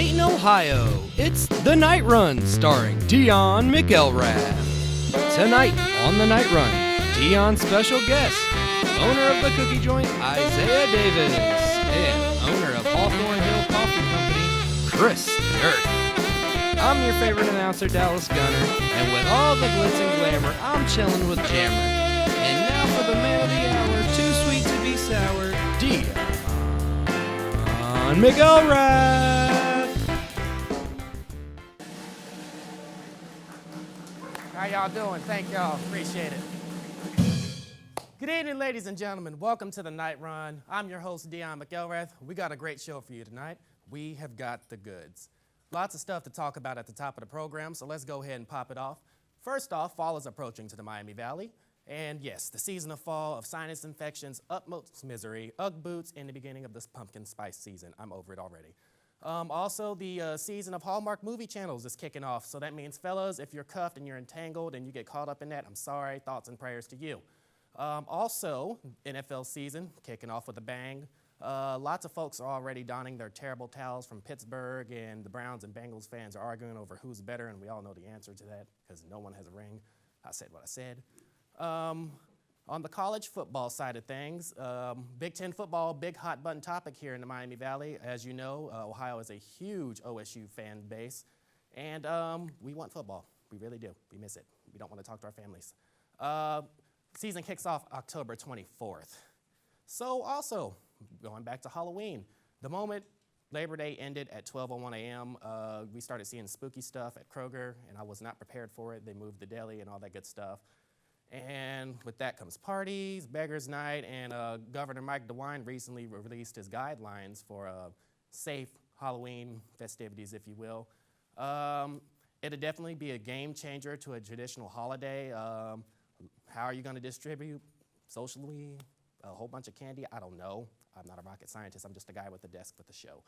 Dayton, Ohio, it's The Night Run starring Dion McElrath. Tonight on The Night Run, Dion's special guest, owner of the cookie joint, Isiah Davis, and owner of Hawthorne Coffee Company, Dearth. I'm your favorite announcer, Dallas Gunner, and with all the glitz and glamour, I'm chilling with JAMR. And now for the man of the hour, too sweet to be sour, Dion McElrath. How y'all doing? Thank y'all. Appreciate it. Good evening, ladies and gentlemen. Welcome to the Night Run. I'm your host, Dion McElrath. We got a great show for you tonight. We have got the goods. Lots of stuff to talk about at the top of the program, so let's go ahead and pop it off. First off, fall is approaching to the Miami Valley. And yes, the season of fall, of sinus infections, utmost misery, Ugg boots, and the beginning of this pumpkin spice season. I'm over it already. Also, the season of Hallmark movie channels is kicking off. So that means, fellas, if you're cuffed and you're entangled and you get caught up in that, I'm sorry, thoughts and prayers to you. Also, NFL season kicking off with a bang. Lots of folks are already donning their terrible towels from Pittsburgh, and the Browns and Bengals fans are arguing over who's better, and we all know the answer to that because no one has a ring. I said what I said. On the college football side of things, Big Ten football, big hot button topic here in the Miami Valley. As you know, Ohio is a huge OSU fan base, and we want football. We really do. We miss it. We don't want to talk to our families. Season kicks off October 24th. So also, going back to Halloween, the moment Labor Day ended at 12:01 a.m., we started seeing spooky stuff at Kroger, and I was not prepared for it. They moved the deli and all that good stuff. And with that comes parties, beggars night, and Governor Mike DeWine recently released his guidelines for safe Halloween festivities, if you will. It'll definitely be a game changer to a traditional holiday. How are you going to distribute socially a whole bunch of candy? I don't know. I'm not a rocket scientist. I'm just a guy with a desk with a show.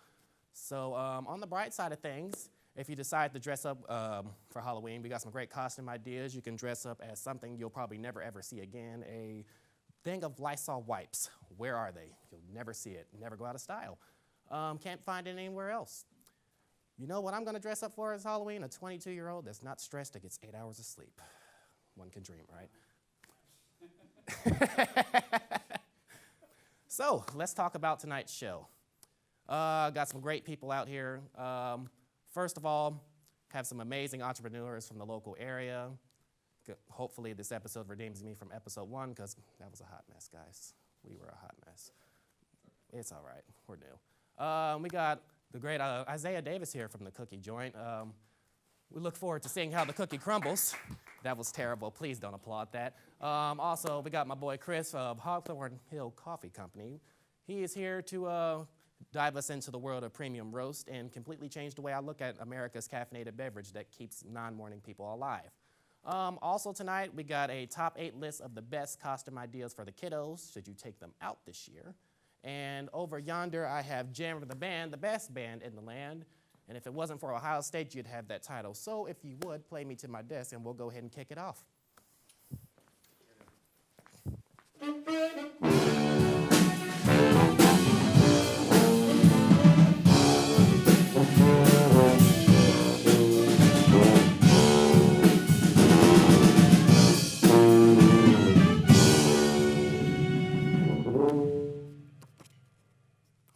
So on the bright side of things, if you decide to dress up for Halloween, we got some great costume ideas. You can dress up as something you'll probably never ever see again, a thing of Lysol wipes. Where are they? You'll never see it. Never go out of style. Can't find it anywhere else. You know what I'm going to dress up for as Halloween? A 22-year-old that's not stressed that gets 8 hours of sleep. One can dream, right? So let's talk about tonight's show. Got some great people out here. First of all, have some amazing entrepreneurs from the local area. Hopefully this episode redeems me from episode 1, because that was a hot mess, guys. We were a hot mess. It's all right. We're new. We got the great Isiah Davis here from the cookie joint. We look forward to seeing how the cookie crumbles. That was terrible. Please don't applaud that. Also, we got my boy Chris of Hawthorne Coffee Company. He is here to dive us into the world of premium roast and completely change the way I look at America's caffeinated beverage that keeps non-morning people alive. Also tonight, we got a top 8 list of the best costume ideas for the kiddos, should you take them out this year. And over yonder, I have JAMR the band, the best band in the land. And if it wasn't for Ohio State, you'd have that title. So if you would, play me to my desk, and we'll go ahead and kick it off.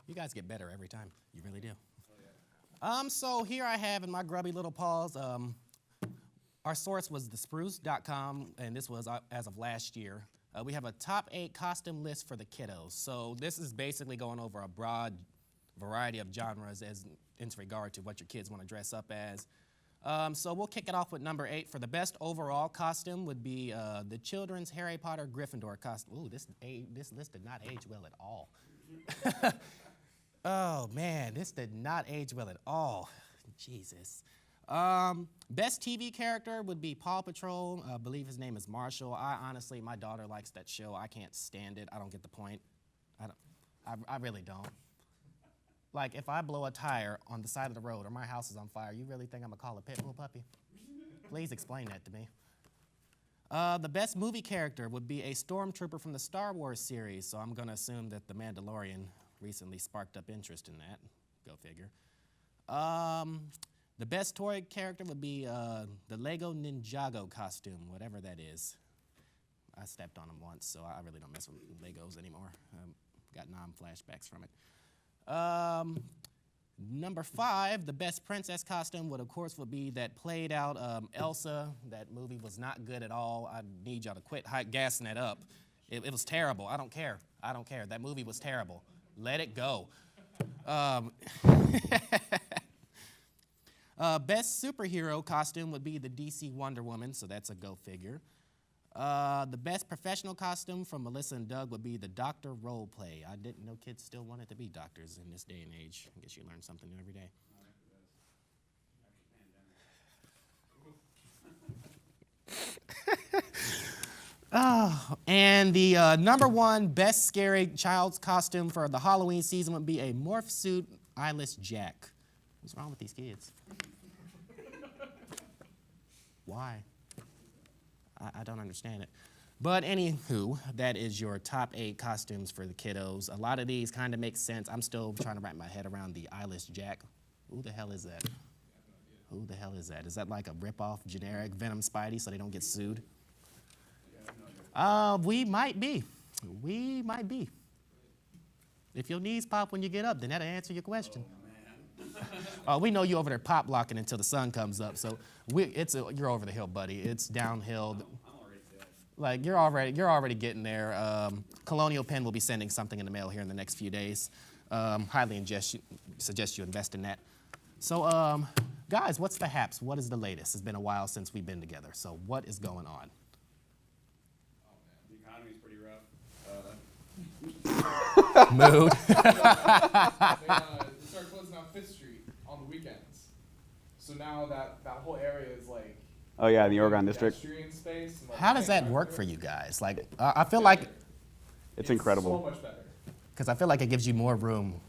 You guys get better every time. You really do. So here I have in my grubby little paws, our source was thespruce.com, and this was as of last year. We have a top 8 costume list for the kiddos. So this is basically going over a broad variety of genres as in regard to what your kids want to dress up as. So we'll kick it off with number 8. For the best overall costume would be the children's Harry Potter Gryffindor costume. Ooh, this list did not age well at all. Oh, man, this did not age well at all. Jesus. Best TV character would be Paw Patrol. I believe his name is Marshall. Honestly, my daughter likes that show. I can't stand it. I don't get the point. I really don't. Like, if I blow a tire on the side of the road or my house is on fire, you really think I'm going to call a pit bull puppy? Please explain that to me. The best movie character would be a stormtrooper from the Star Wars series, so I'm going to assume that The Mandalorian recently sparked up interest in that. Go figure. The best toy character would be the Lego Ninjago costume, whatever that is. I stepped on them once, so I really don't mess with Legos anymore. Got non-flashbacks from it. Number 5, the best princess costume would, of course, be that played out Elsa. That movie was not good at all. I need y'all to quit gassing that up. It was terrible. I don't care. I don't care. That movie was terrible. Let it go. Best superhero costume would be the DC Wonder Woman, so that's a go figure. The best professional costume from Melissa and Doug would be the doctor role play. I didn't know kids still wanted to be doctors in this day and age. I guess you learn something new every day. And the number 1 best scary child's costume for the Halloween season would be a morph suit eyeless Jack. What's wrong with these kids? Why? I don't understand it. But anywho, that is your top 8 costumes for the kiddos. A lot of these kind of make sense. I'm still trying to wrap my head around the eyeless Jack. Who the hell is that? Who the hell is that? Is that like a rip-off generic Venom Spidey so they don't get sued? We might be. We might be. If your knees pop when you get up, then that'll answer your question. We know you over there pop blocking until the sun comes up, so you're over the hill, buddy. It's downhill. I'm already dead. Like you're already getting there. Colonial Penn will be sending something in the mail here in the next few days. Highly suggest you invest in that. So, guys, what's the haps? What is the latest? It's been a while since we've been together. So, what is going on? Oh man, the economy's pretty rough. Mood. They start closing out 5th Street on the weekends. So now that whole area is like. Oh yeah, the Oregon District. Space and, like, How does that work for you guys? Like, I feel like it's incredible. So much better. Because I feel like it gives you more room.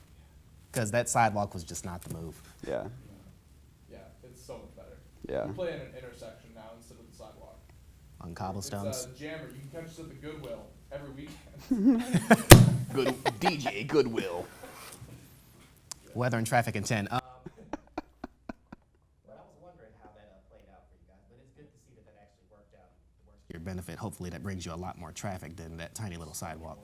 Because that sidewalk was just not the move. Yeah. Yeah, it's so much better. Yeah. We play in an intersection now instead of the sidewalk. On cobblestones? It's JAMR. You can catch us at the Goodwill every weekend. Good DJ Goodwill. Weather and traffic in 10. Well, I was wondering how that played out for you guys, but it's good to see that actually worked out to your benefit. Hopefully that brings you a lot more traffic than that tiny little sidewalk.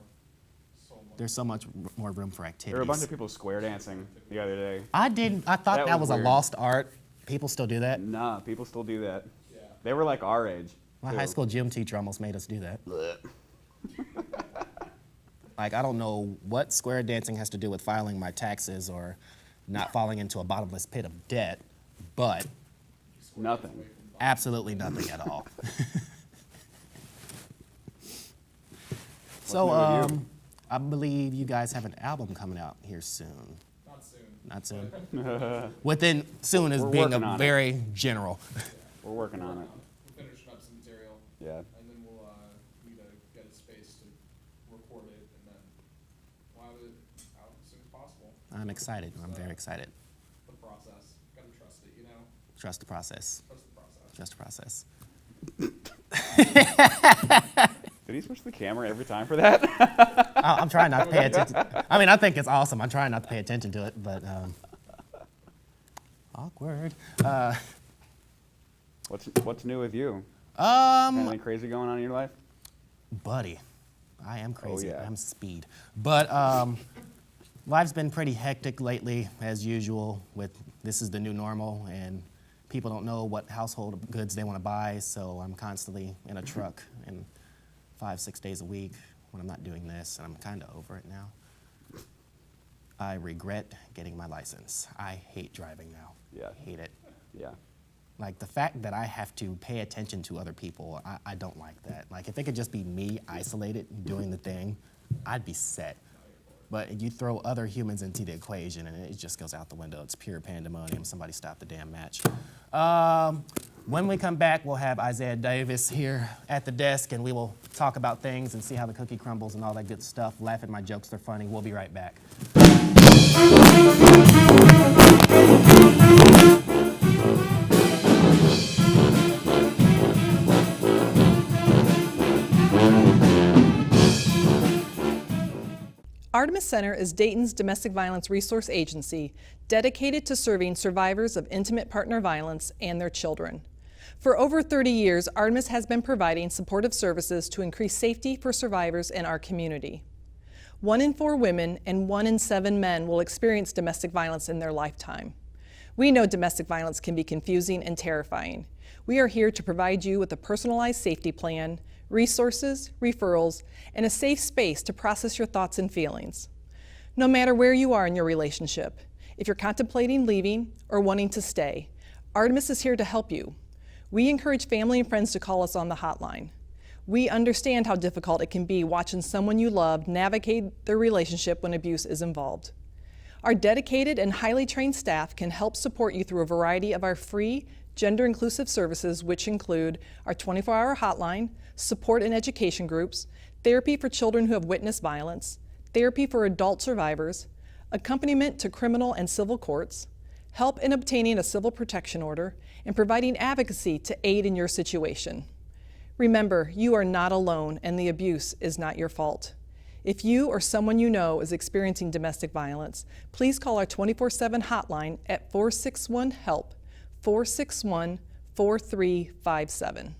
There's so much more room for activities. There were a bunch of people square dancing the other day. I thought that was a weird. lost art. People still do that? Nah, people still do that. Yeah. They were like our age. My too. high school gym teacher almost made us do that. Like, I don't know what square dancing has to do with filing my taxes or not falling into a bottomless pit of debt, but Nothing. absolutely nothing at all. So, new with you? I believe you guys have an album coming out here soon. Not soon. Not soon? Within soon is We're being working on it. very general. We're working on it. We're finishing up some material. Yeah. And then we'll need to get a space to record it, and then we'll have it out as soon as possible. I'm excited. I'm very excited. The process. Gotta trust it, you know? Trust the process. Trust the process. Trust the process. Did he switch the camera every time for that? I'm trying not to pay attention. I mean, I think it's awesome. I'm trying not to pay attention to it, but awkward. What's new with you? Anything crazy going on in your life? Buddy, I am crazy. yeah. I'm speed. But life's been pretty hectic lately, as usual. With this is the new normal, and people don't know what household goods they want to buy. So I'm constantly in a truck and 5-6 days a week when I'm not doing this, and I'm kind of over it now. I regret getting my license. I hate driving now. Yeah. I hate it. Yeah. Like, the fact that I have to pay attention to other people, I don't like that. Like, if it could just be me isolated doing the thing, I'd be set. But you throw other humans into the equation and it just goes out the window. It's pure pandemonium. Somebody stop the damn match. When we come back, we'll have Isiah Davis here at the desk, and we will talk about things and see how the cookie crumbles and all that good stuff. Laugh at my jokes, they're funny. We'll be right back. Artemis Center is Dayton's domestic violence resource agency dedicated to serving survivors of intimate partner violence and their children. For over 30 years, Artemis has been providing supportive services to increase safety for survivors in our community. 1 in 4 women and 1 in 7 men will experience domestic violence in their lifetime. We know domestic violence can be confusing and terrifying. We are here to provide you with a personalized safety plan, resources, referrals, and a safe space to process your thoughts and feelings. No matter where you are in your relationship, if you're contemplating leaving or wanting to stay, Artemis is here to help you. We encourage family and friends to call us on the hotline. We understand how difficult it can be watching someone you love navigate their relationship when abuse is involved. Our dedicated and highly trained staff can help support you through a variety of our free, gender-inclusive services, which include our 24-hour hotline, support and education groups, therapy for children who have witnessed violence, therapy for adult survivors, accompaniment to criminal and civil courts, help in obtaining a civil protection order, and providing advocacy to aid in your situation. Remember, you are not alone and the abuse is not your fault. If you or someone you know is experiencing domestic violence, please call our 24/7 hotline at 461-HELP, 461-4357.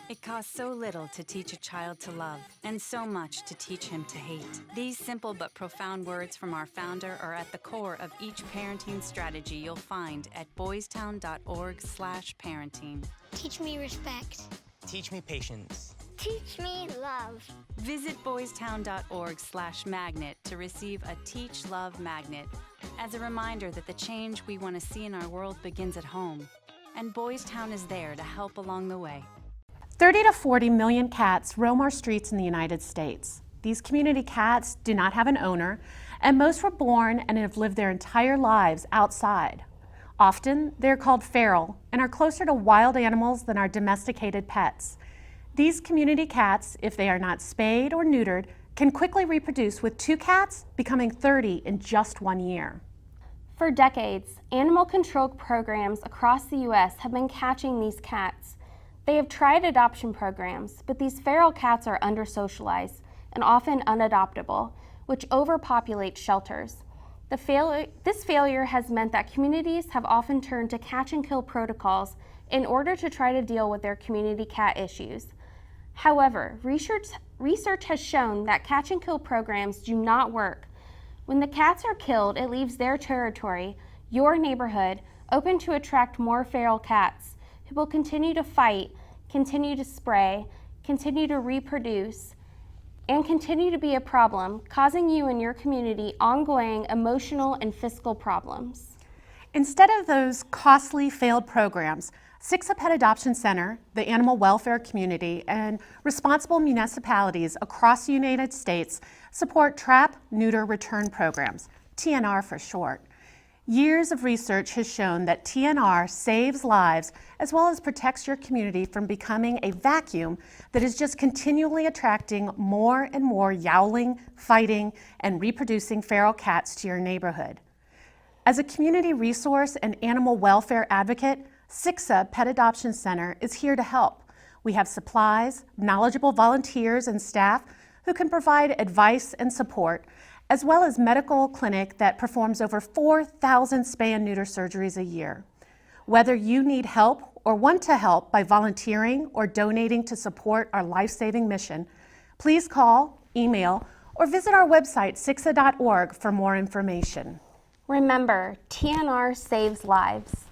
It costs so little to teach a child to love, and so much to teach him to hate. These simple but profound words from our founder are at the core of each parenting strategy you'll find at boystown.org/parenting. Teach me respect. Teach me patience. Teach me love. Visit boystown.org/magnet to receive a Teach Love magnet as a reminder that the change we want to see in our world begins at home, and Boys Town is there to help along the way. 30 to 40 million cats roam our streets in the United States. These community cats do not have an owner, and most were born and have lived their entire lives outside. Often, they're called feral and are closer to wild animals than our domesticated pets. These community cats, if they are not spayed or neutered, can quickly reproduce, with 2 cats becoming 30 in just 1 year. For decades, animal control programs across the U.S. have been catching these cats. They have tried adoption programs, but these feral cats are under-socialized and often unadoptable, which overpopulate shelters. This failure has meant that communities have often turned to catch-and-kill protocols in order to try to deal with their community cat issues. However, research has shown that catch-and-kill programs do not work. When the cats are killed, it leaves their territory, your neighborhood, open to attract more feral cats who will continue to fight, continue to spray, continue to reproduce, and continue to be a problem, causing you and your community ongoing emotional and fiscal problems. Instead of those costly failed programs, Isiah Pet Adoption Center, the animal welfare community, and responsible municipalities across the United States support trap, neuter, return programs, TNR for short. Years of research has shown that TNR saves lives as well as protects your community from becoming a vacuum that is just continually attracting more and more yowling, fighting, and reproducing feral cats to your neighborhood. As a community resource and animal welfare advocate, Isiah Pet Adoption Center is here to help. We have supplies, knowledgeable volunteers and staff who can provide advice and support, as well as medical clinic that performs over 4,000 spay and neuter surgeries a year. Whether you need help or want to help by volunteering or donating to support our life-saving mission, please call, email, or visit our website, isiah.org, for more information. Remember, TNR saves lives.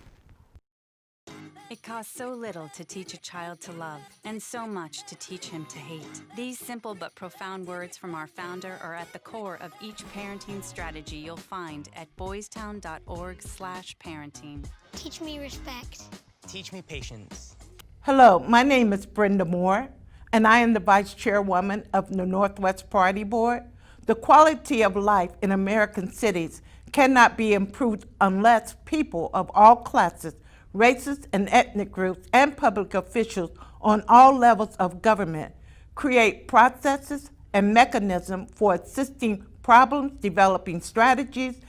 It costs so little to teach a child to love, and so much to teach him to hate. These simple but profound words from our founder are at the core of each parenting strategy you'll find at boystown.org/parenting. Teach me respect. Teach me patience. Hello, my name is Brenda Moore, and I am the Vice Chairwoman of the Northwest Party Board. The quality of life in American cities cannot be improved unless people of all classes, races and ethnic groups, and public officials on all levels of government create processes and mechanisms for assisting problems, developing strategies,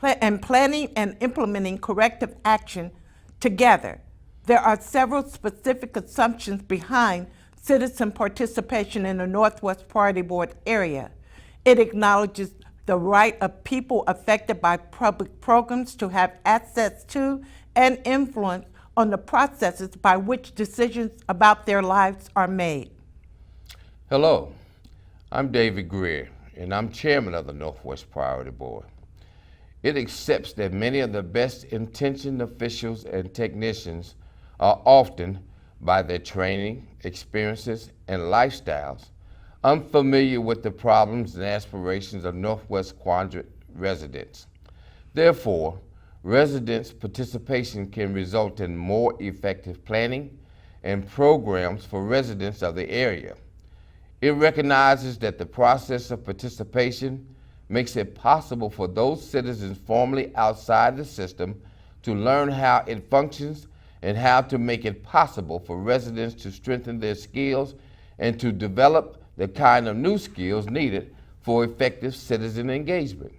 and planning and implementing corrective action together. There are several specific assumptions behind citizen participation in the Northwest Party Board area. It acknowledges the right of people affected by public programs to have access to and influence on the processes by which decisions about their lives are made. Hello, I'm David Greer, and I'm chairman of the Northwest Priority Board. It accepts that many of the best intentioned officials and technicians are often, by their training, experiences, and lifestyles, unfamiliar with the problems and aspirations of Northwest Quadrant residents. Therefore, residents' participation can result in more effective planning and programs for residents of the area. It recognizes that the process of participation makes it possible for those citizens formerly outside the system to learn how it functions and how to make it possible for residents to strengthen their skills and to develop the kind of new skills needed for effective citizen engagement.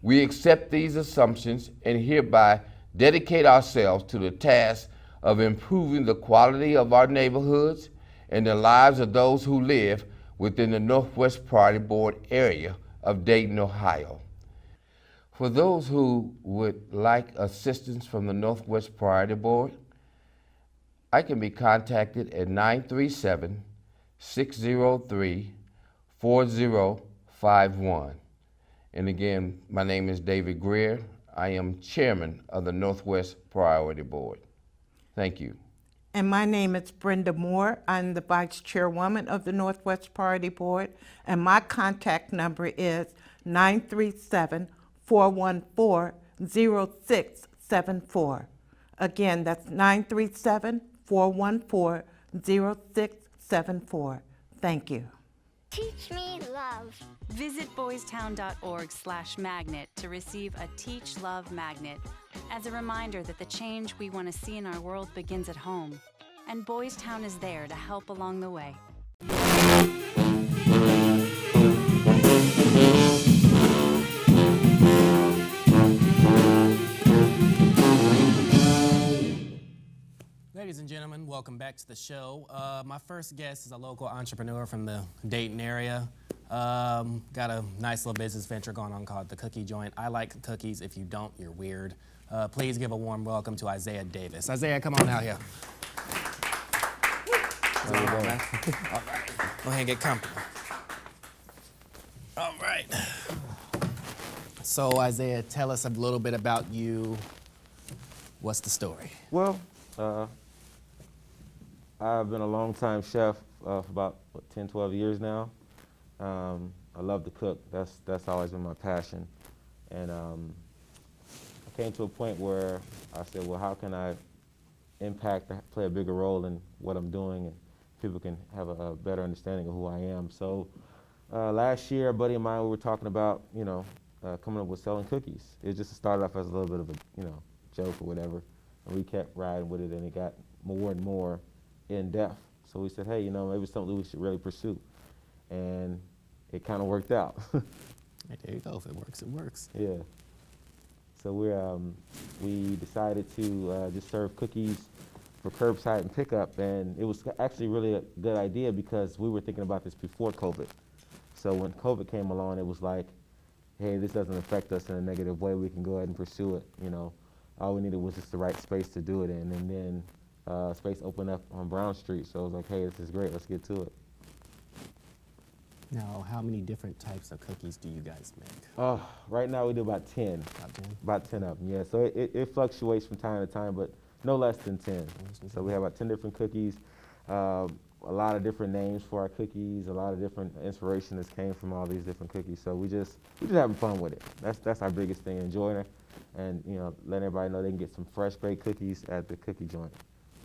We accept these assumptions and hereby dedicate ourselves to the task of improving the quality of our neighborhoods and the lives of those who live within the Northwest Priority Board area of Dayton, Ohio. For those who would like assistance from the Northwest Priority Board, I can be contacted at 937-603-4051. And again, my name is David Greer. I am chairman of the Northwest Priority Board. Thank you. And my name is Brenda Moore. I'm the vice chairwoman of the Northwest Priority Board, and my contact number is 937-414-0674. Again, that's 937-414-0674. Thank you. Teach me love. Visit boystown.org/magnet to receive a Teach Love magnet as a reminder that the change we want to see in our world begins at home, and Boys Town is there to help along the way. Ladies and gentlemen, welcome back to the show. My first guest is a local entrepreneur from the Dayton area. Got a nice little business venture going on called The Cookie Joint. I like cookies. If you don't, you're weird. Please give a warm welcome to Isiah Davis. Isiah, come on out here. Come on, man. All right. Go ahead and get comfortable. All right. So, Isiah, tell us a little bit about you. What's the story? Well, I've been a long-time chef for about 10, 12 years now. I love to cook. That's always been my passion. And I came to a point where I said, well, how can I impact, play a bigger role in what I'm doing, and people can have a better understanding of who I am. So last year, a buddy of mine, we were talking about, coming up with selling cookies. It just started off as a little bit of a, joke or whatever. And we kept riding with it, and it got more and more in depth. So we said, hey, maybe it's something we should really pursue. And it kind of worked out. Hey, there you go. If it works, it works. Yeah. So we decided to just serve cookies for curbside and pickup, and it was actually really a good idea because we were thinking about this before COVID. So when COVID came along, it was like, hey, this doesn't affect us in a negative way. We can go ahead and pursue it. All we needed was just the right space to do it in, and then space opened up on Brown Street. So I was like, hey, this is great. Let's get to it. Now, how many different types of cookies do you guys make? Right now we do about 10. About 10? About 10 of them, yeah. So it fluctuates from time to time, but no less than 10. So we have about 10 different cookies, a lot of different names for our cookies, a lot of different inspiration that came from all these different cookies. So we just having fun with it. That's our biggest thing, enjoying it, and letting everybody know they can get some fresh baked cookies at the Cookie Joint.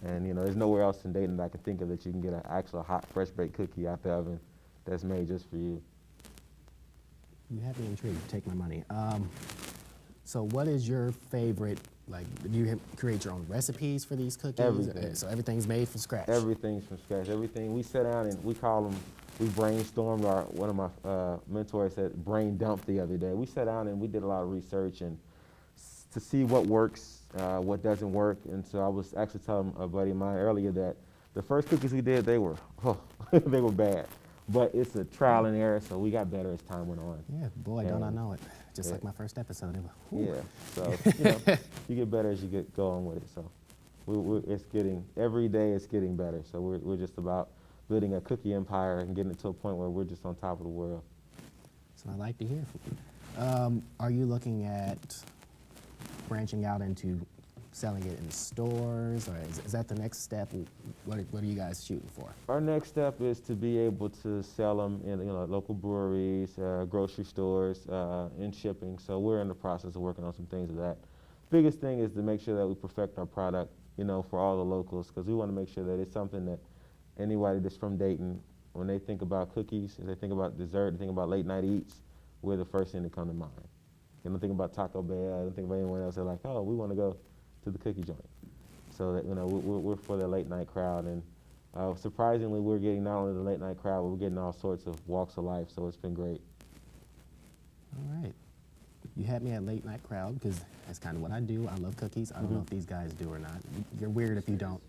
And there's nowhere else in Dayton that I can think of that you can get an actual hot fresh baked cookie out the oven that's made just for you. You have me intrigued. Take my money. So what is your favorite, do you create your own recipes for these cookies? Everything. So everything's made from scratch? Everything's from scratch. Everything. We sat down and we brainstormed. One of my mentors said brain dump the other day. We sat down and we did a lot of research and to see what works, what doesn't work. And so I was actually telling a buddy of mine earlier that the first cookies we did, they were bad. but it's a trial and error, so we got better as time went on. Yeah, boy, don't I know it. Just like my first episode. Yeah, so you get better as you get going with it. So it's getting, every day it's getting better. So we're just about building a cookie empire and getting it to a point where we're just on top of the world. So I'd like to hear from you. Are you looking at branching out into selling it in stores, or is that the next step? What are you guys shooting for? Our next step is to be able to sell them in local breweries, grocery stores, and shipping. So we're in the process of working on some things of that. Biggest thing is to make sure that we perfect our product, for all the locals, because we want to make sure that it's something that anybody that's from Dayton, when they think about cookies, if they think about dessert, they think about late night eats, we're the first thing to come to mind. They don't think about Taco Bell, they don't think about anyone else. They're like, oh, we want to go to the cookie joint. So that, we're for the late night crowd, and surprisingly, we're getting not only the late night crowd, but we're getting all sorts of walks of life, so it's been great. All right. You had me at late night crowd, because that's kind of what I do. I love cookies. I don't know if these guys do or not. You're weird if you don't.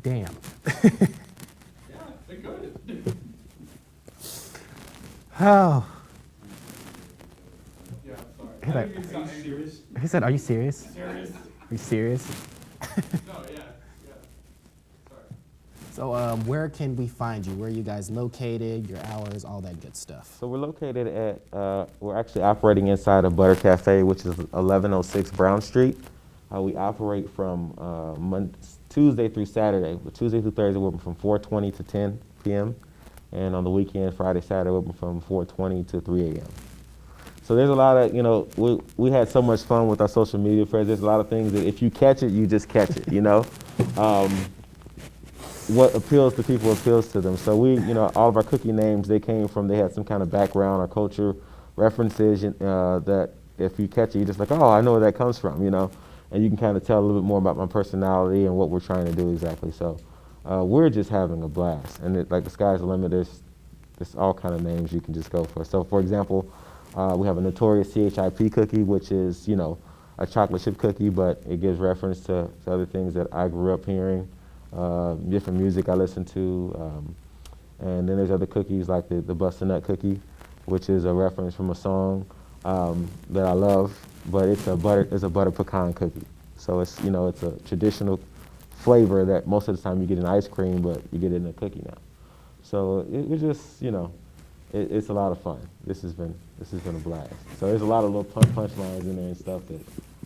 Damn. They're good. Oh. Yeah, I'm sorry. He said, are you serious? Serious? Are you serious? No, yeah. Sorry. So where can we find you? Where are you guys located, your hours, all that good stuff? So we're located at, we're actually operating inside of Butter Cafe, which is 1106 Brown Street. We operate from Tuesday through Saturday, but Tuesday through Thursday we're open from 4:20 to 10 p.m. And on the weekend, Friday, Saturday, we're open from 4:20 to 3 a.m. So there's a lot of, we had so much fun with our social media presence. There's a lot of things that if you catch it, you just catch it, What appeals to people appeals to them. So all of our cookie names, they had some kind of background or culture references that if you catch it, you're just like, oh, I know where that comes from, And you can kind of tell a little bit more about my personality and what we're trying to do exactly. So we're just having a blast. And the sky's the limit. There's all kind of names you can just go for. So for example, we have a notorious CHIP cookie, which is, a chocolate chip cookie, but it gives reference to other things that I grew up hearing, different music I listen to. And then there's other cookies like the Bustin' Nut cookie, which is a reference from a song that I love. But it's a butter pecan cookie. So it's it's a traditional flavor that most of the time you get in ice cream, but you get it in a cookie now. So it's just it's a lot of fun. This has been a blast. So there's a lot of little punchlines in there and stuff that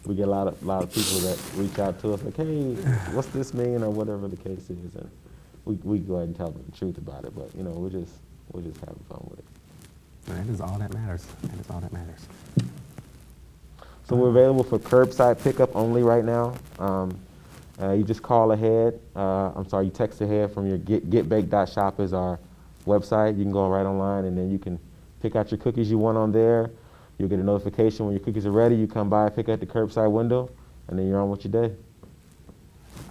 we get a lot of people that reach out to us like, hey, what's this mean, or whatever the case is, and we go ahead and tell them the truth about it. But we're just having fun with it. That is all that matters. That is all that matters. So we're available for curbside pickup only right now. You just call ahead. You text ahead from your getbaked.shop is our website. You can go right online, and then you can pick out your cookies you want on there. You'll get a notification when your cookies are ready. You come by, pick at the curbside window, and then you're on with your day.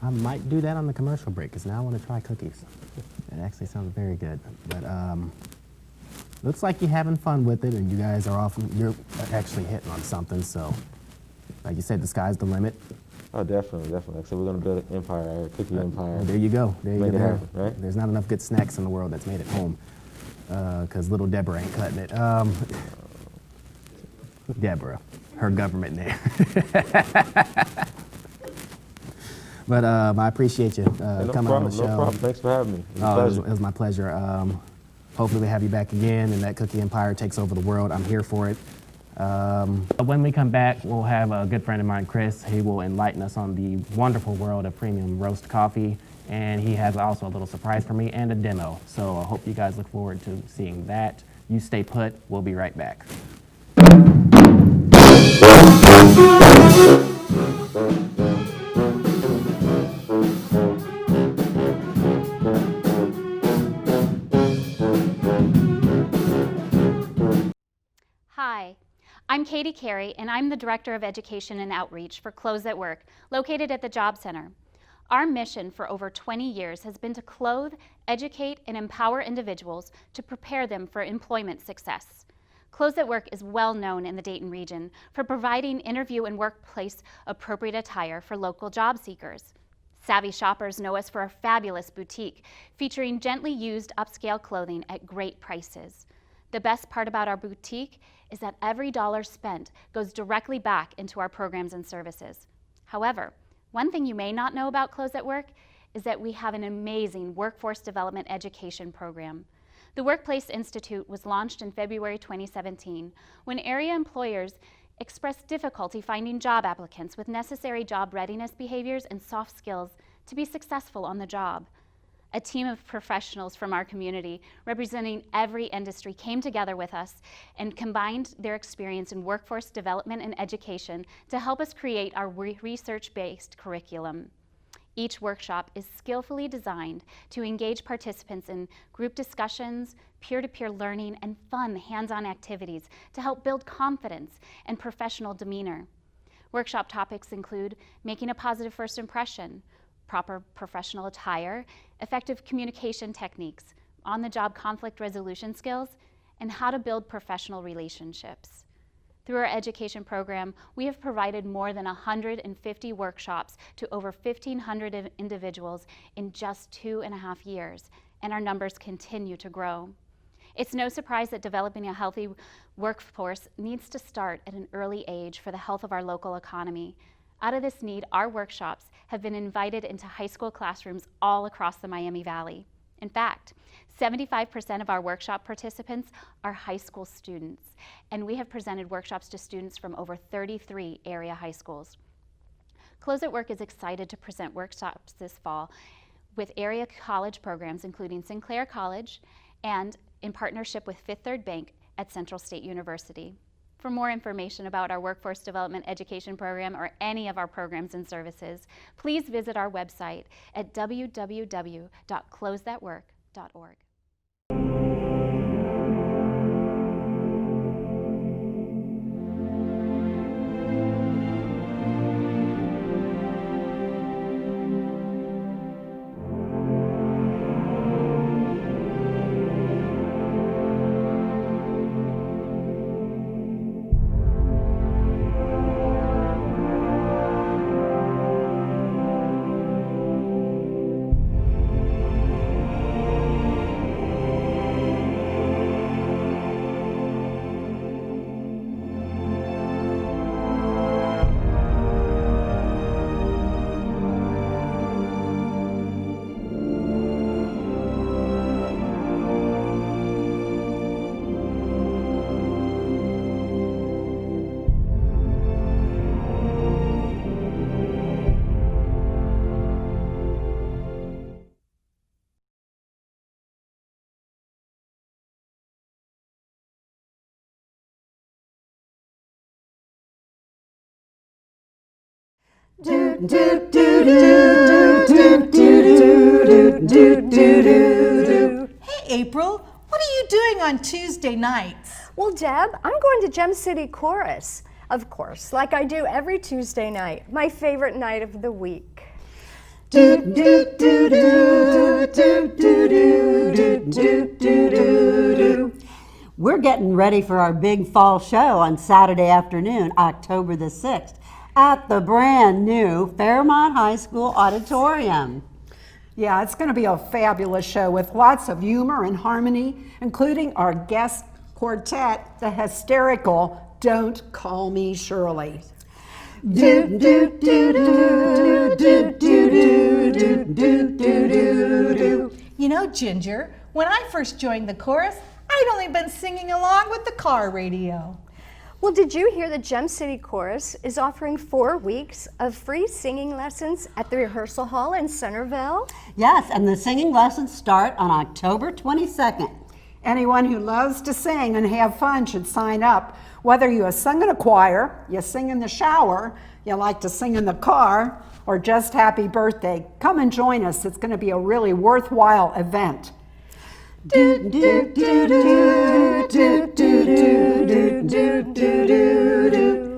I might do that on the commercial break, because now I want to try cookies. It actually sounds very good. But looks like you're having fun with it, and you guys you're actually hitting on something. So, like you said, the sky's the limit. Oh, definitely. So we're going to build an empire, a cookie empire. There you go. Make it happen, right? There's not enough good snacks in the world that's made at home, because little Deborah ain't cutting it. Deborah, her government name. But I appreciate you coming on the show. No problem. Thanks for having me. It was my pleasure. Hopefully we have you back again, and that cookie empire takes over the world. I'm here for it. When we come back, we'll have a good friend of mine, Chris. He will enlighten us on the wonderful world of premium roast coffee, and he has also a little surprise for me and a demo. So I hope you guys look forward to seeing that. You stay put. We'll be right back. Hi, I'm Katie Carey, and I'm the Director of Education and Outreach for Clothes at Work, located at the Job Center. Our mission for over 20 years has been to clothe, educate, and empower individuals to prepare them for employment success. Clothes at Work is well known in the Dayton region for providing interview and workplace appropriate attire for local job seekers. Savvy shoppers know us for our fabulous boutique, featuring gently used upscale clothing at great prices. The best part about our boutique is that every dollar spent goes directly back into our programs and services. However, one thing you may not know about Clothes at Work is that we have an amazing workforce development education program. The Workplace Institute was launched in February 2017 when area employers expressed difficulty finding job applicants with necessary job readiness behaviors and soft skills to be successful on the job. A team of professionals from our community representing every industry came together with us and combined their experience in workforce development and education to help us create our research-based curriculum. Each workshop is skillfully designed to engage participants in group discussions, peer-to-peer learning, and fun hands-on activities to help build confidence and professional demeanor. Workshop topics include making a positive first impression, proper professional attire, effective communication techniques, on-the-job conflict resolution skills, and how to build professional relationships. Through our education program, we have provided more than 150 workshops to over 1,500 individuals in just 2.5 years, and our numbers continue to grow. It's no surprise that developing a healthy workforce needs to start at an early age for the health of our local economy. Out of this need, our workshops have been invited into high school classrooms all across the Miami Valley. In fact, 75% of our workshop participants are high school students, and we have presented workshops to students from over 33 area high schools. Clothes at Work is excited to present workshops this fall with area college programs including Sinclair College and in partnership with Fifth Third Bank at Central State University. For more information about our Workforce Development Education Program or any of our programs and services, please visit our website at www.closethatwork.org. Hey April, what are you doing on Tuesday nights? Well, Deb, I'm going to Gem City Chorus, of course, like I do every Tuesday night, my favorite night of the week. We're getting ready for our big fall show on Saturday afternoon, October the 6th, at the brand new Fairmont High School Auditorium. Yeah, it's going to be a fabulous show with lots of humor and harmony, including our guest quartet, the hysterical Don't Call Me Shirley. You know, Ginger, when I first joined the chorus, I'd only been singing along with the car radio. Well, did you hear the Gem City Chorus is offering 4 weeks of free singing lessons at the rehearsal hall in Centerville? Yes, and the singing lessons start on October 22nd. Anyone who loves to sing and have fun should sign up. Whether you sing in a choir, you sing in the shower, you like to sing in the car, or just happy birthday, come and join us. It's going to be a really worthwhile event.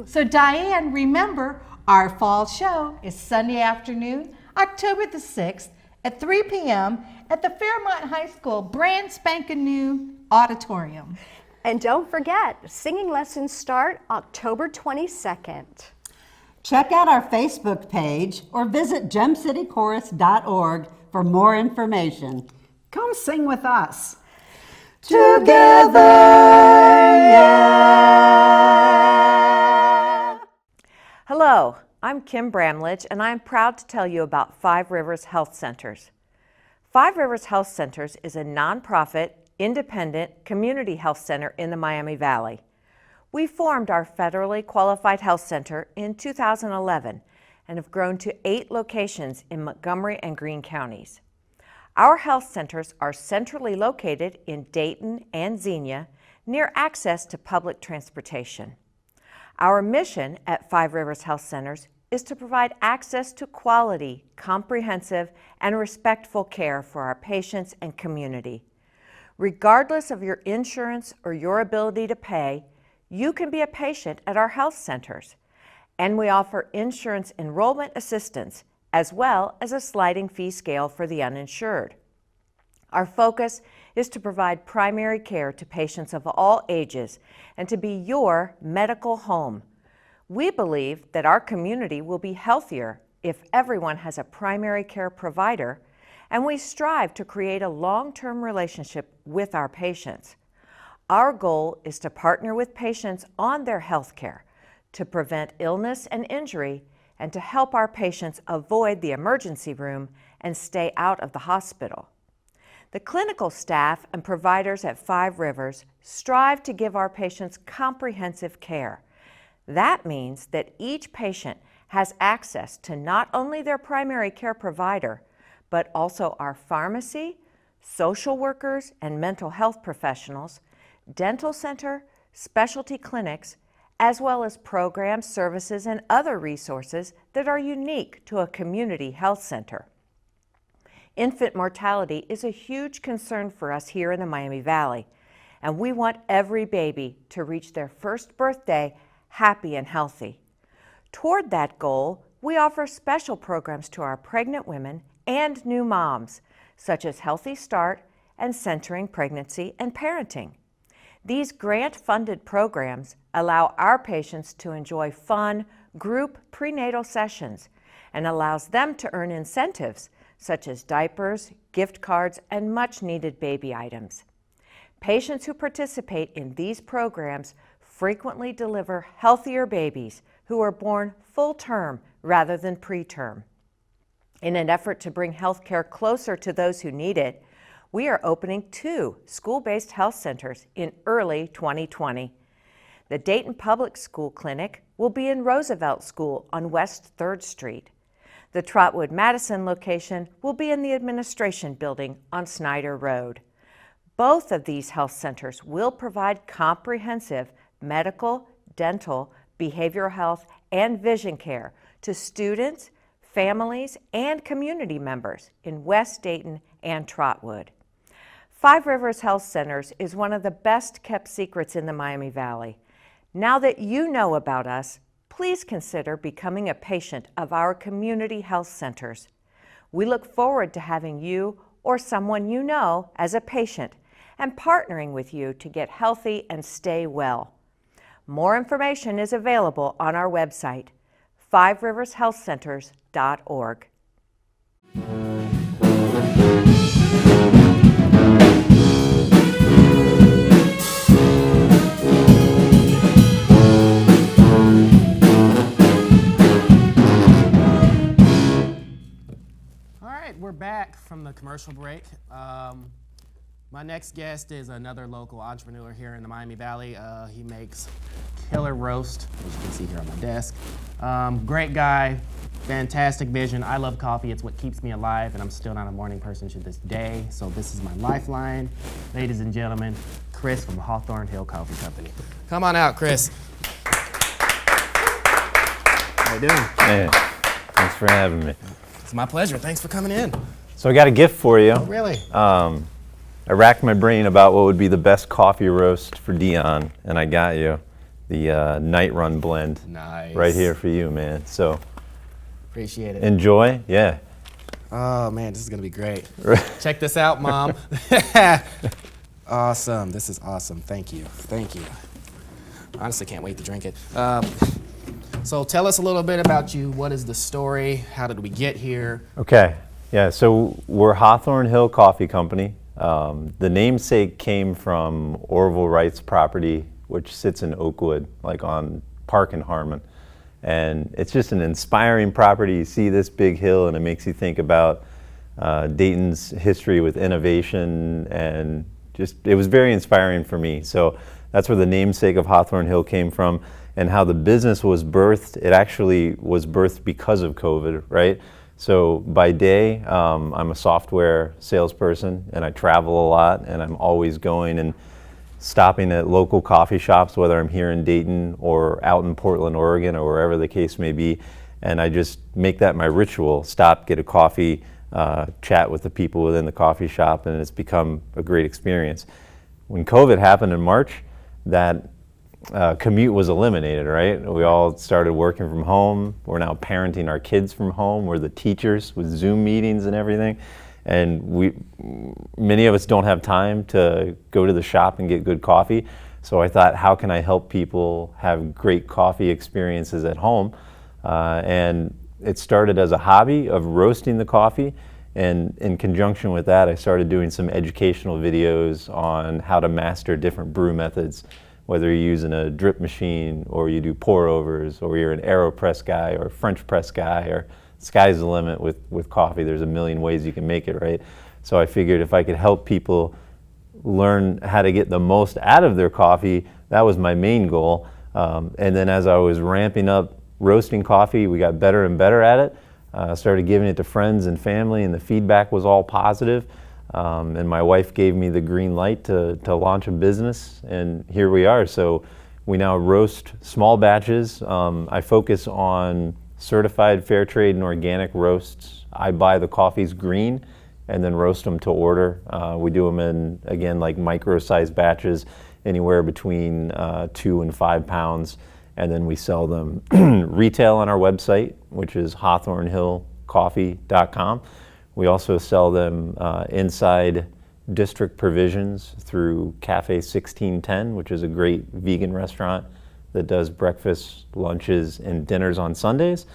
So Diane, remember, our fall show is Sunday afternoon, October the 6th at 3 p.m. at the Fairmont High School brand spanking new auditorium. And don't forget, singing lessons start October 22nd. Check out our Facebook page or visit gemcitychorus.org for more information. Come sing with us. Together, yeah! Hello, I'm Kim Bramlage, and I'm proud to tell you about Five Rivers Health Centers. Five Rivers Health Centers is a nonprofit, independent community health center in the Miami Valley. We formed our federally qualified health center in 2011 and have grown to 8 locations in Montgomery and Greene counties. Our health centers are centrally located in Dayton and Xenia, near access to public transportation. Our mission at Five Rivers Health Centers is to provide access to quality, comprehensive, and respectful care for our patients and community. Regardless of your insurance or your ability to pay, you can be a patient at our health centers. And we offer insurance enrollment assistance as well as a sliding fee scale for the uninsured. Our focus is to provide primary care to patients of all ages and to be your medical home. We believe that our community will be healthier if everyone has a primary care provider, and we strive to create a long-term relationship with our patients. Our goal is to partner with patients on their health care, to prevent illness and injury, and to help our patients avoid the emergency room and stay out of the hospital. The clinical staff and providers at Five Rivers strive to give our patients comprehensive care. That means that each patient has access to not only their primary care provider, but also our pharmacy, social workers and mental health professionals, dental center, specialty clinics, as well as programs, services, and other resources that are unique to a community health center. Infant mortality is a huge concern for us here in the Miami Valley, and we want every baby to reach their first birthday happy and healthy. Toward that goal, we offer special programs to our pregnant women and new moms, such as Healthy Start and Centering Pregnancy and Parenting. These grant-funded programs allow our patients to enjoy fun group prenatal sessions and allows them to earn incentives such as diapers, gift cards, and much-needed baby items. Patients who participate in these programs frequently deliver healthier babies who are born full-term rather than preterm. In an effort to bring health care closer to those who need it, we are opening 2 school-based health centers in early 2020. The Dayton Public School Clinic will be in Roosevelt School on West 3rd Street. The Trotwood Madison location will be in the Administration Building on Snyder Road. Both of these health centers will provide comprehensive medical, dental, behavioral health, and vision care to students, families, and community members in West Dayton and Trotwood. Five Rivers Health Centers is one of the best kept secrets in the Miami Valley. Now that you know about us, please consider becoming a patient of our community health centers. We look forward to having you or someone you know as a patient and partnering with you to get healthy and stay well. More information is available on our website, fiverivershealthcenters.org. All right, we're back from the commercial break. My next guest is another local entrepreneur here in the Miami Valley. He makes killer roast, as you can see here on my desk. Great guy, fantastic vision. I love coffee. It's what keeps me alive, and I'm still not a morning person to this day, so this is my lifeline. Ladies and gentlemen, Chris from Hawthorne Hill Coffee Company. Come on out, Chris. How you doing? Hey, thanks for having me. It's my pleasure. Thanks for coming in. So I got a gift for you. Oh, really? I racked my brain about what would be the best coffee roast for Dion, and I got you the Night Run blend. Nice. Right here for you, man. So appreciate it. Enjoy. Yeah. Oh man, this is gonna be great. Check this out, Mom. Awesome, this is awesome. Thank you, thank you. Honestly, can't wait to drink it. So tell us a little bit about you. What is the story? How did we get here? Okay, yeah, so we're Hawthorne Hill Coffee Company. The namesake came from Orville Wright's property, which sits in Oakwood, like on Park and Harmon. And it's just an inspiring property. You see this big hill and it makes you think about Dayton's history with innovation, and just, it was very inspiring for me. So that's where the namesake of Hawthorne Hill came from, and how the business was birthed. It actually was birthed because of COVID, right? So by day, I'm a software salesperson and I travel a lot, and I'm always going and stopping at local coffee shops, whether I'm here in Dayton or out in Portland, Oregon, or wherever the case may be. And I just make that my ritual. Stop, get a coffee, chat with the people within the coffee shop, and it's become a great experience. When COVID happened in March, that commute was eliminated, right? We all started working from home. We're now parenting our kids from home. We're the teachers with Zoom meetings and everything. And many of us don't have time to go to the shop and get good coffee. So I thought, how can I help people have great coffee experiences at home? And it started as a hobby of roasting the coffee. And in conjunction with that, I started doing some educational videos on how to master different brew methods, whether you're using a drip machine or you do pour overs, or you're an AeroPress guy or a French press guy, or sky's the limit with coffee. There's a million ways you can make it, right? So I figured if I could help people learn how to get the most out of their coffee, that was my main goal. And then as I was ramping up roasting coffee, we got better and better at it. Started giving it to friends and family, and the feedback was all positive. And my wife gave me the green light to launch a business, and here we are. So we now roast small batches. I focus on certified fair trade and organic roasts. I buy the coffees green and then roast them to order. We do them in, again, like micro-sized batches, anywhere between 2 and 5 pounds. And then we sell them retail on our website, which is hawthornehillcoffee.com. We also sell them inside district provisions through Cafe 1610, which is a great vegan restaurant that does breakfast, lunches, and dinners on Sundays.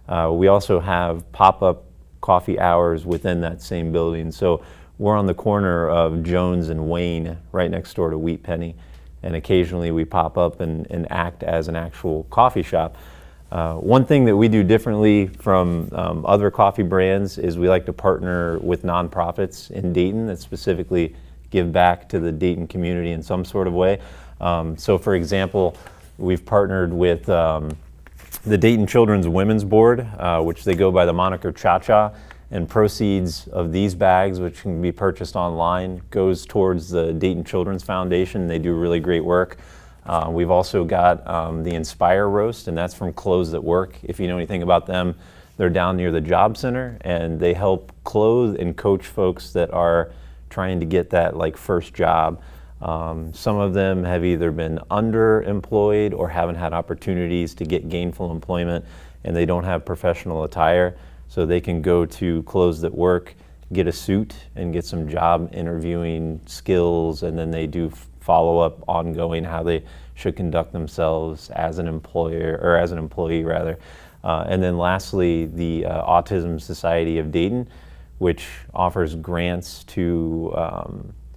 We also have pop-up coffee hours within that same building. So we're on the corner of Jones and Wayne, right next door to Wheat Penny. And occasionally we pop up and act as an actual coffee shop. One thing that we do differently from other coffee brands is we like to partner with nonprofits in Dayton that specifically give back to the Dayton community in some sort of way. So for example, we've partnered with the Dayton Children's Women's Board, which they go by the moniker Cha-Cha, and proceeds of these bags, which can be purchased online, goes towards the Dayton Children's Foundation. They do really great work. We've also got the Inspire Roast, and that's from Clothes That Work. If you know anything about them, they're down near the Job Center, and they help clothe and coach folks that are trying to get that like first job. Some of them have either been underemployed or haven't had opportunities to get gainful employment, and they don't have professional attire. So they can go to Clothes That Work, get a suit, and get some job interviewing skills, and then they do follow-up ongoing how they should conduct themselves as an employer, or as an employee rather. And then lastly, the Autism Society of Dayton, which offers grants to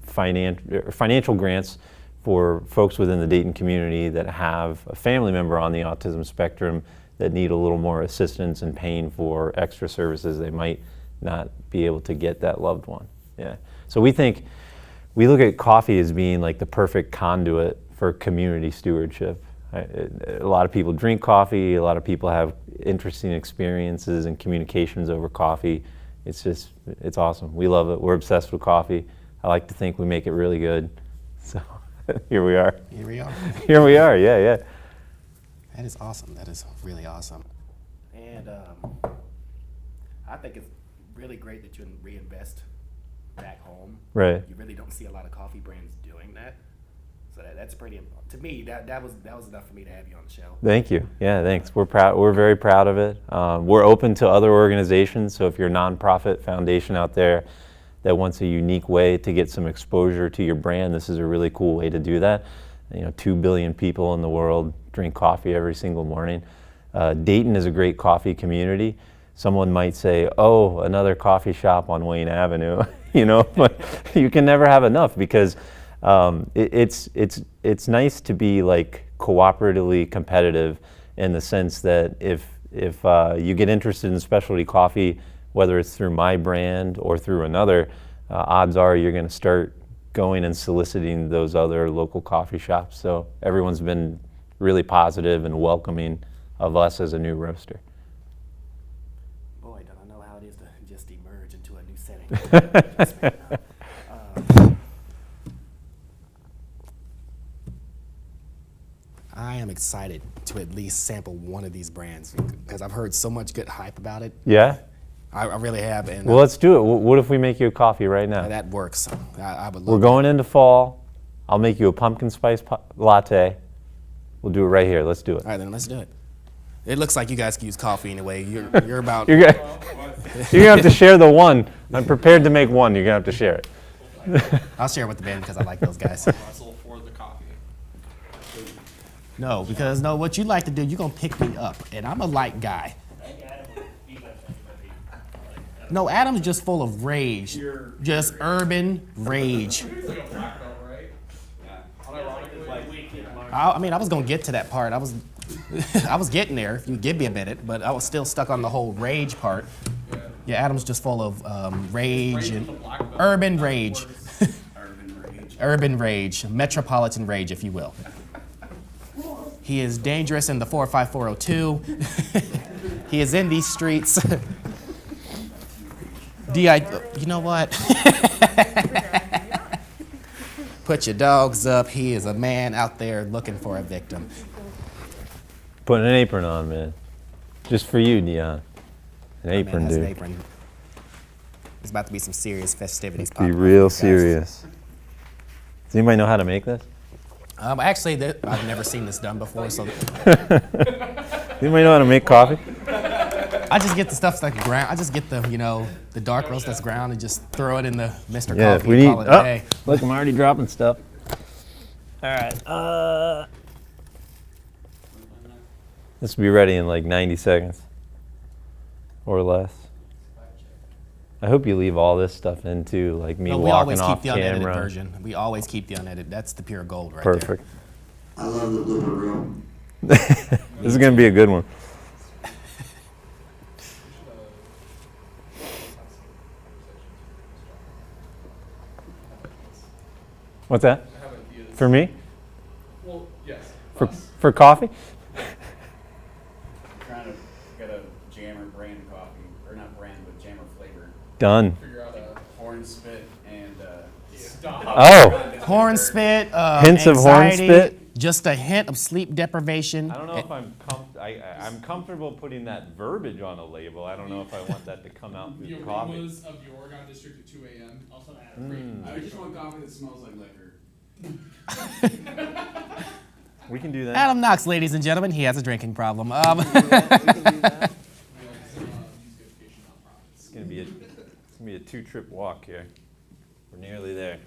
financial grants for folks within the Dayton community that have a family member on the autism spectrum that need a little more assistance in paying for extra services they might not be able to get that loved one. Yeah. So we look at coffee as being like the perfect conduit for community stewardship. A lot of people drink coffee, a lot of people have interesting experiences and communications over coffee. It's awesome. We love it. We're obsessed with coffee. I like to think we make it really good. So here we are. Here we are. Here we are, yeah. That is awesome. That is really awesome. And I think it's really great that you reinvest back home. Right. You really don't see a lot of coffee brands doing that. So that's pretty, to me, that was enough for me to have you on the show. Thank you. Yeah, thanks. We're proud. We're very proud of it. We're open to other organizations. So if you're a nonprofit foundation out there that wants a unique way to get some exposure to your brand, this is a really cool way to do that. 2 billion people in the world drink coffee every single morning. Dayton is a great coffee community. Someone might say, "Oh, another coffee shop on Wayne Avenue," but you can never have enough because it's nice to be like cooperatively competitive in the sense that if you get interested in specialty coffee, whether it's through my brand or through another, odds are you're going to start going and soliciting those other local coffee shops. So everyone's been really positive and welcoming of us as a new roaster. Boy, don't I know how it is to just emerge into a new setting. I am excited to at least sample one of these brands because I've heard so much good hype about it. Yeah? I really have. And well, let's do it. What if we make you a coffee right now? That works. I would love We're going into fall. I'll make you a pumpkin spice latte. We'll do it right here. Let's do it. All right, then let's do it. It looks like you guys can use coffee anyway. You're about... You're going to have to share the one. I'm prepared to make one. You're going to have to share it. I'll share with the band because I like those guys. Russell for the coffee. No, because what you like to do, you're going to pick me up, and I'm a light guy. No, Adam's just full of rage. Just urban rage. I was going to get to that part. I was getting there if you give me a minute, but I was still stuck on the whole rage part. Yeah, Adam's just full of rage and urban rage. Urban rage, metropolitan rage, if you will. He is dangerous in the 45402. He is in these streets. You know what? Put your dogs up. He is a man out there looking for a victim. Putting an apron on, man. Just for you, Dion. An apron, dude. An apron. There's about to be some serious festivities. Be real serious. Does anybody know how to make this? Actually, I've never seen this done before. So. Anybody know how to make coffee? I just get the stuff that's ground. I just get the the dark roast that's ground and just throw it in the Mr. Coffee and call it a day. Look, I'm already dropping stuff. All right. This will be ready in like 90 seconds or less. I hope you leave all this stuff in too, like me walking off camera. We always keep the unedited version. We always keep the unedited. That's the pure gold right Perfect. there. I love the blooper reel. This is going to be a good one. What's that? For me? Well, yes. For coffee? I'm trying to get a JAMR brand coffee, or not brand, but JAMR flavor. Done. Figure out a horn spit and stop. Oh. Horn spit. Hints of horn spit. Just a hint of sleep deprivation. I don't know if I'm comfortable putting that verbiage on a label. I don't know if I want that to come out through the coffee. The aromas of the Oregon District at 2 a.m. Also add I just want coffee that smells like liquor. We can do that. Adam Knox, ladies and gentlemen, he has a drinking problem. It's gonna be a 2-trip walk here. We're nearly there.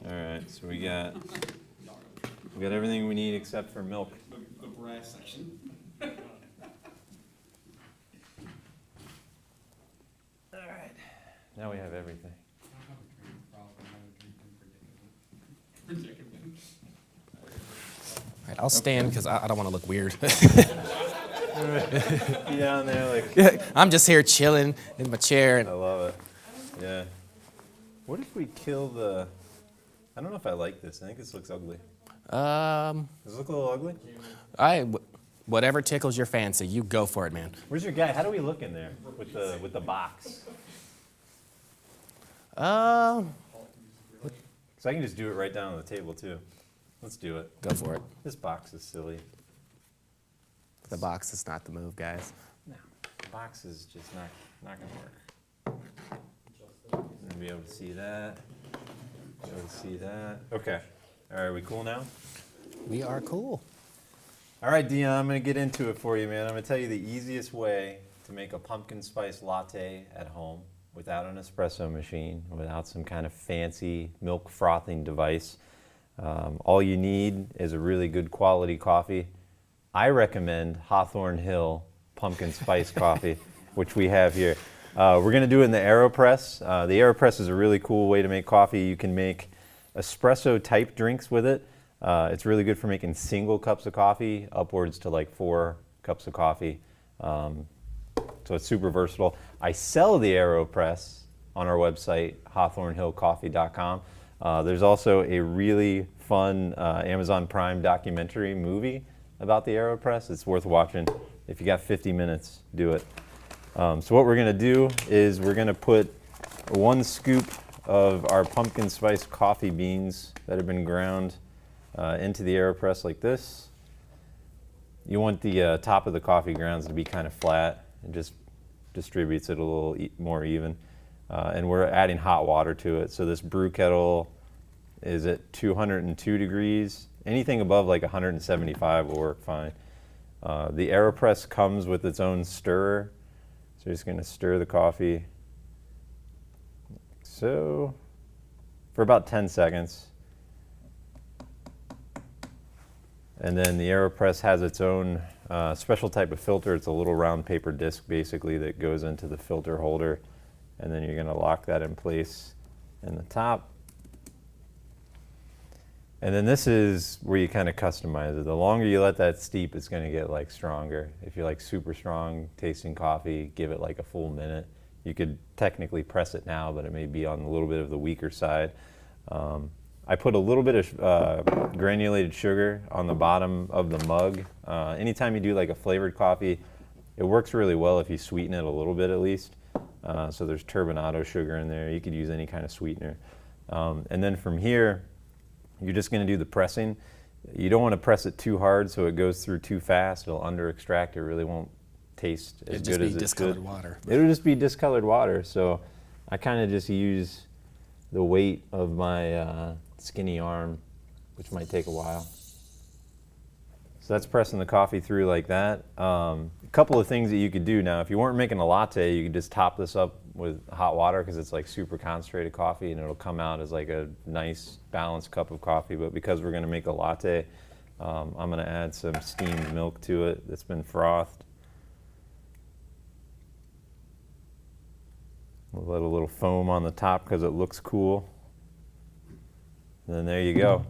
All right, so we got everything we need except for milk. The brass section. All right, now we have everything. All right, I'll stand because I don't want to look weird. You down there like... I'm just here chilling in my chair. I love it. Yeah. What if we kill the... I don't know if I like this. I think this looks ugly. Does it look a little ugly? Whatever tickles your fancy, you go for it, man. Where's your guy? How do we look in there with the box? So I can just do it right down on the table too. Let's do it. Go for it. This box is silly. The box is not the move, guys. No, the box is just not gonna work. I'm gonna be able to see that. Be able to see that. Okay. All right, we cool now? We are cool. All right, Dion, I'm going to get into it for you, man. I'm going to tell you the easiest way to make a pumpkin spice latte at home without an espresso machine, without some kind of fancy milk frothing device. All you need is a really good quality coffee. I recommend Hawthorne Hill pumpkin spice coffee, which we have here. We're going to do it in the AeroPress. The AeroPress is a really cool way to make coffee. You can make espresso type drinks with it. It's really good for making single cups of coffee, upwards to like 4 cups of coffee. So it's super versatile. I sell the AeroPress on our website, hawthornehillcoffee.com. There's also a really fun Amazon Prime documentary movie about the AeroPress. It's worth watching. If you got 50 minutes, do it. So what we're going to do is we're going to put 1 scoop of our pumpkin spice coffee beans that have been ground into the AeroPress like this. You want the top of the coffee grounds to be kind of flat. It just distributes it a little more even. And we're adding hot water to it. So this brew kettle is at 202 degrees. Anything above like 175 will work fine. The AeroPress comes with its own stirrer. So you're just going to stir the coffee. So for about 10 seconds. And then the AeroPress has its own special type of filter. It's a little round paper disc basically that goes into the filter holder. And then you're going to lock that in place in the top. And then this is where you kind of customize it. The longer you let that steep, it's going to get like stronger. If you like super strong tasting coffee, give it like a full minute. You could technically press it now, but it may be on a little bit of the weaker side. I put a little bit of granulated sugar on the bottom of the mug. Anytime you do like a flavored coffee, it works really well if you sweeten it a little bit at least. So there's turbinado sugar in there. You could use any kind of sweetener. And then from here, you're just going to do the pressing. You don't want to press it too hard so it goes through too fast. It'll under-extract. It really won't taste as good as it should. It'll just be discolored water. It'll just be discolored water. So I kind of just use the weight of my skinny arm, which might take a while. So that's pressing the coffee through like that. A couple of things that you could do now. If you weren't making a latte, you could just top this up with hot water because it's like super concentrated coffee and it'll come out as like a nice balanced cup of coffee. But because we're going to make a latte, I'm going to add some steamed milk to it that's been frothed. We'll let a little foam on the top because it looks cool. And then there you go.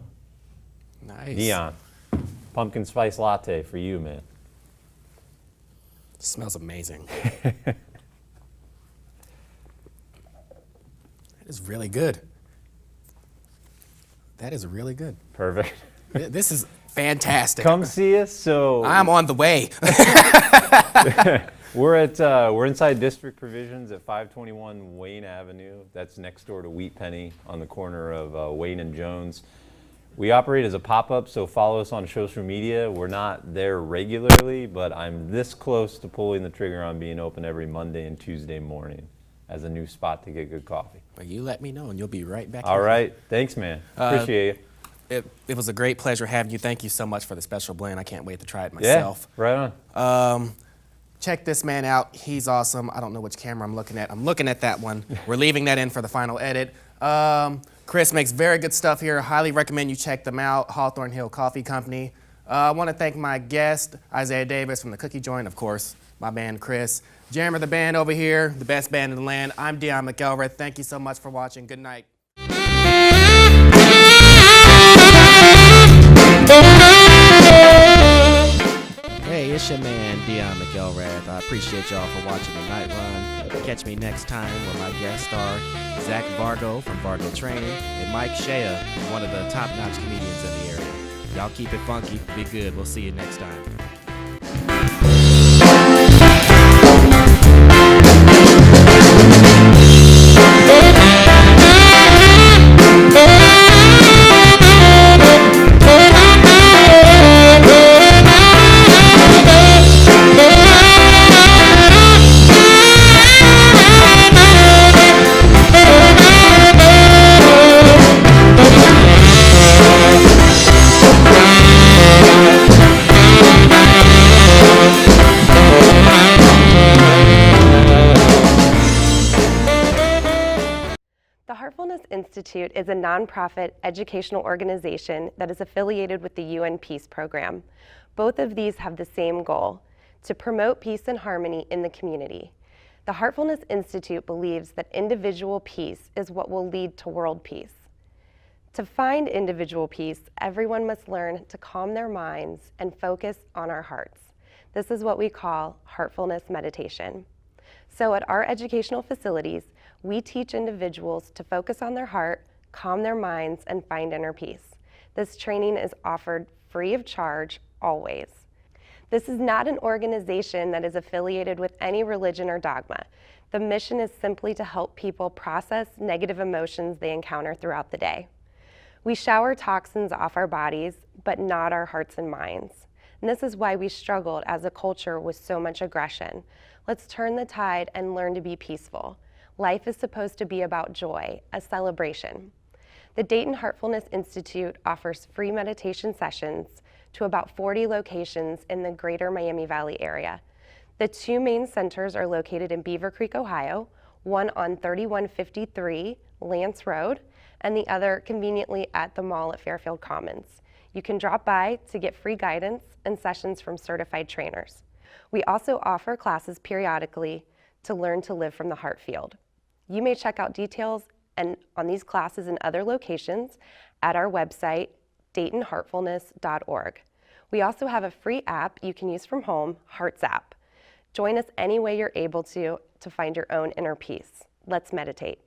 Nice. Dion, pumpkin spice latte for you, man. It smells amazing. It's really good. That is really good. Perfect. This is fantastic. Come see us. So I'm on the way. We're inside District Provisions at 521 Wayne Avenue. That's next door to Wheat Penny on the corner of Wayne and Jones. We operate as a pop-up, so follow us on social media. We're not there regularly, but I'm this close to pulling the trigger on being open every Monday and Tuesday morning as a new spot to get good coffee. Well, you let me know and you'll be right back. All right. Thanks, man. Appreciate you. It was a great pleasure having you. Thank you so much for the special blend. I can't wait to try it myself. Yeah, right on. Check this man out. He's awesome. I don't know which camera I'm looking at. I'm looking at that one. We're leaving that in for the final edit. Chris makes very good stuff here. Highly recommend you check them out. Hawthorne Hill Coffee Company. I want to thank my guest, Isiah Davis from the Cookie Joint, of course, my band, Chris. JAMR, the band over here, the best band in the land. I'm Dion McElrath. Thank you so much for watching. Good night. Hey, it's your man, Dion McElrath. I appreciate y'all for watching the Night Run. Catch me next time where my guests are Zach Vargo from Vargo Training and Mike Shea, one of the top-notch comedians in the area. Y'all keep it funky. Be good. We'll see you next time. Heartfulness Institute is a nonprofit educational organization that is affiliated with the UN Peace Program. Both of these have the same goal, to promote peace and harmony in the community. The Heartfulness Institute believes that individual peace is what will lead to world peace. To find individual peace, everyone must learn to calm their minds and focus on our hearts. This is what we call Heartfulness Meditation. So at our educational facilities, we teach individuals to focus on their heart, calm their minds, and find inner peace. This training is offered free of charge, always. This is not an organization that is affiliated with any religion or dogma. The mission is simply to help people process negative emotions they encounter throughout the day. We shower toxins off our bodies, but not our hearts and minds. And this is why we struggled as a culture with so much aggression. Let's turn the tide and learn to be peaceful. Life is supposed to be about joy, a celebration. The Dayton Heartfulness Institute offers free meditation sessions to about 40 locations in the greater Miami Valley area. The two main centers are located in Beaver Creek, Ohio, one on 3153 Lance Road, and the other conveniently at the mall at Fairfield Commons. You can drop by to get free guidance and sessions from certified trainers. We also offer classes periodically to learn to live from the heart field. You may check out details on these classes and other locations at our website, DaytonHeartfulness.org. We also have a free app you can use from home, Hearts app. Join us any way you're able to find your own inner peace. Let's meditate.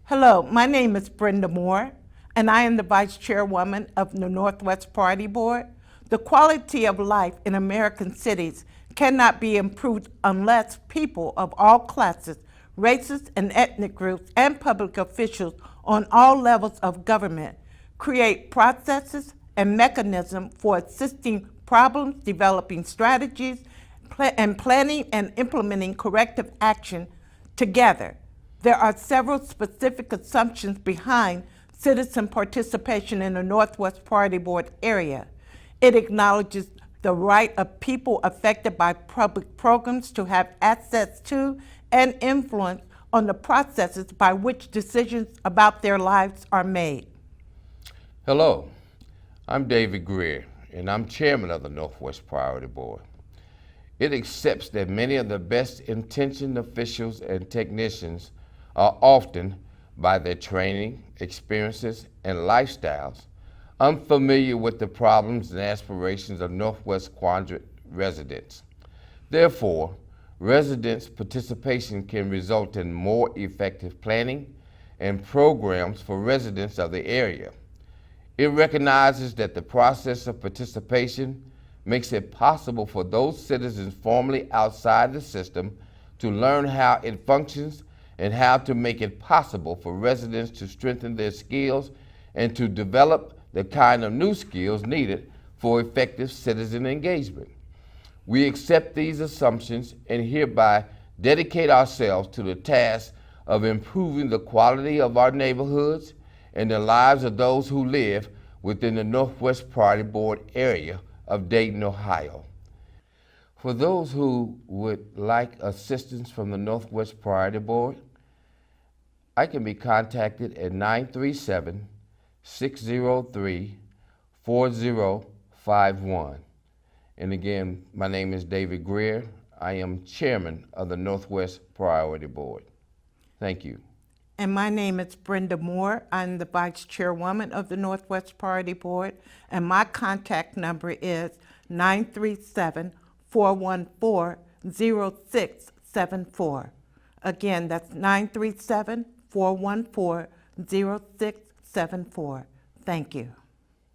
Hello, my name is Brenda Moore, and I am the Vice Chairwoman of the Northwest Party Board. The quality of life in American cities cannot be improved unless people of all classes, races, and ethnic groups, and public officials on all levels of government create processes and mechanisms for assisting problems, developing strategies, and planning and implementing corrective action together. There are several specific assumptions behind citizen participation in the Northwest Party Board area. It acknowledges the right of people affected by public programs to have access to and influence on the processes by which decisions about their lives are made. Hello, I'm David Greer, and I'm chairman of the Northwest Priority Board. It accepts that many of the best intentioned officials and technicians are often, by their training, experiences, and lifestyles, unfamiliar with the problems and aspirations of Northwest Quadrant residents. Therefore, residents' participation can result in more effective planning and programs for residents of the area. It recognizes that the process of participation makes it possible for those citizens formerly outside the system to learn how it functions and how to make it possible for residents to strengthen their skills and to develop the kind of new skills needed for effective citizen engagement. We accept these assumptions and hereby dedicate ourselves to the task of improving the quality of our neighborhoods and the lives of those who live within the Northwest Party Board area of Dayton, Ohio. For those who would like assistance from the Northwest Priority Board, I can be contacted at 937-603-4051. And again, my name is David Greer. I am chairman of the Northwest Priority Board. Thank you. And my name is Brenda Moore. I'm the vice chairwoman of the Northwest Priority Board, and my contact number is 937-414-0674. Again, that's 937-414-0674. Thank you.